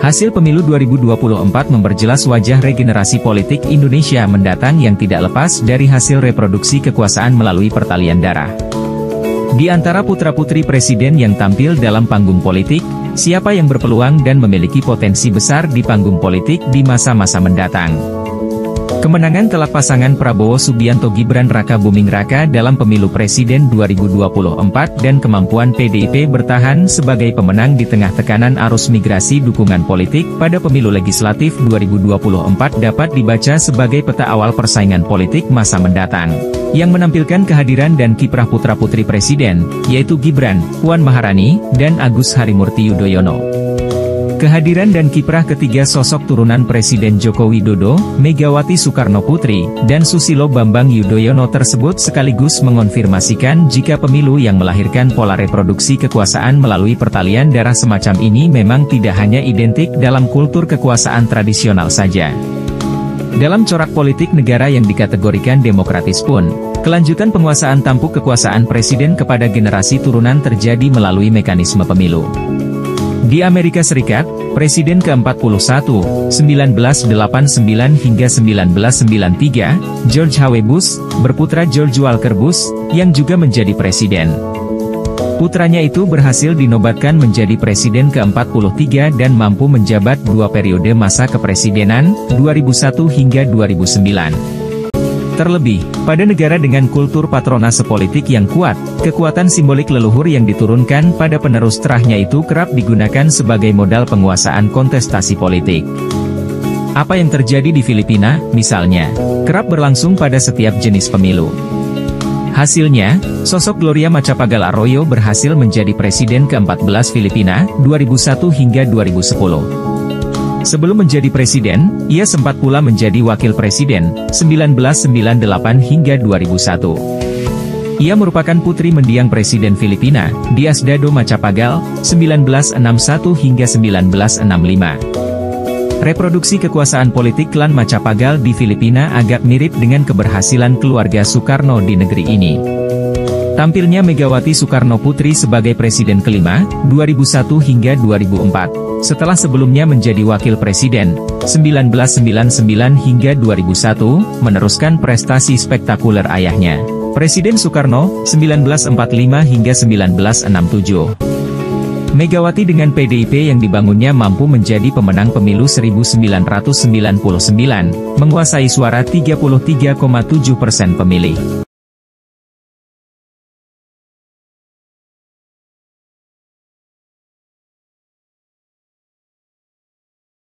Hasil pemilu 2024 memperjelas wajah regenerasi politik Indonesia mendatang yang tidak lepas dari hasil reproduksi kekuasaan melalui pertalian darah. Di antara putra-putri presiden yang tampil dalam panggung politik, siapa yang berpeluang dan memiliki potensi besar di panggung politik di masa-masa mendatang? Kemenangan telak pasangan Prabowo Subianto Gibran Raka Buming Raka dalam pemilu presiden 2024 dan kemampuan PDIP bertahan sebagai pemenang di tengah tekanan arus migrasi dukungan politik pada pemilu legislatif 2024 dapat dibaca sebagai peta awal persaingan politik masa mendatang, yang menampilkan kehadiran dan kiprah putra-putri presiden, yaitu Gibran, Puan Maharani, dan Agus Harimurti Yudhoyono. Kehadiran dan kiprah ketiga sosok turunan Presiden Joko Widodo, Megawati Soekarnoputri, dan Susilo Bambang Yudhoyono tersebut sekaligus mengonfirmasikan jika pemilu yang melahirkan pola reproduksi kekuasaan melalui pertalian darah semacam ini memang tidak hanya identik dalam kultur kekuasaan tradisional saja. Dalam corak politik negara yang dikategorikan demokratis pun, kelanjutan penguasaan tampuk kekuasaan presiden kepada generasi turunan terjadi melalui mekanisme pemilu. Di Amerika Serikat, Presiden ke-41, 1989 hingga 1993, George H. W. Bush, berputra George Walker Bush, yang juga menjadi presiden. Putranya itu berhasil dinobatkan menjadi presiden ke-43 dan mampu menjabat 2 periode masa kepresidenan, 2001 hingga 2009. Terlebih, pada negara dengan kultur patronase politik yang kuat, kekuatan simbolik leluhur yang diturunkan pada penerus terahnya itu kerap digunakan sebagai modal penguasaan kontestasi politik. Apa yang terjadi di Filipina, misalnya, kerap berlangsung pada setiap jenis pemilu. Hasilnya, sosok Gloria Macapagal Arroyo berhasil menjadi presiden ke-14 Filipina, 2001 hingga 2010. Sebelum menjadi presiden, ia sempat pula menjadi wakil presiden, 1998 hingga 2001. Ia merupakan putri mendiang Presiden Filipina, Diosdado Macapagal, 1961 hingga 1965. Reproduksi kekuasaan politik klan Macapagal di Filipina agak mirip dengan keberhasilan keluarga Soekarno di negeri ini. Tampilnya Megawati Soekarnoputri sebagai presiden kelima, 2001 hingga 2004. Setelah sebelumnya menjadi wakil presiden, 1999 hingga 2001, meneruskan prestasi spektakuler ayahnya, Presiden Soekarno, 1945 hingga 1967. Megawati dengan PDIP yang dibangunnya mampu menjadi pemenang pemilu 1999, menguasai suara 33,7% pemilih.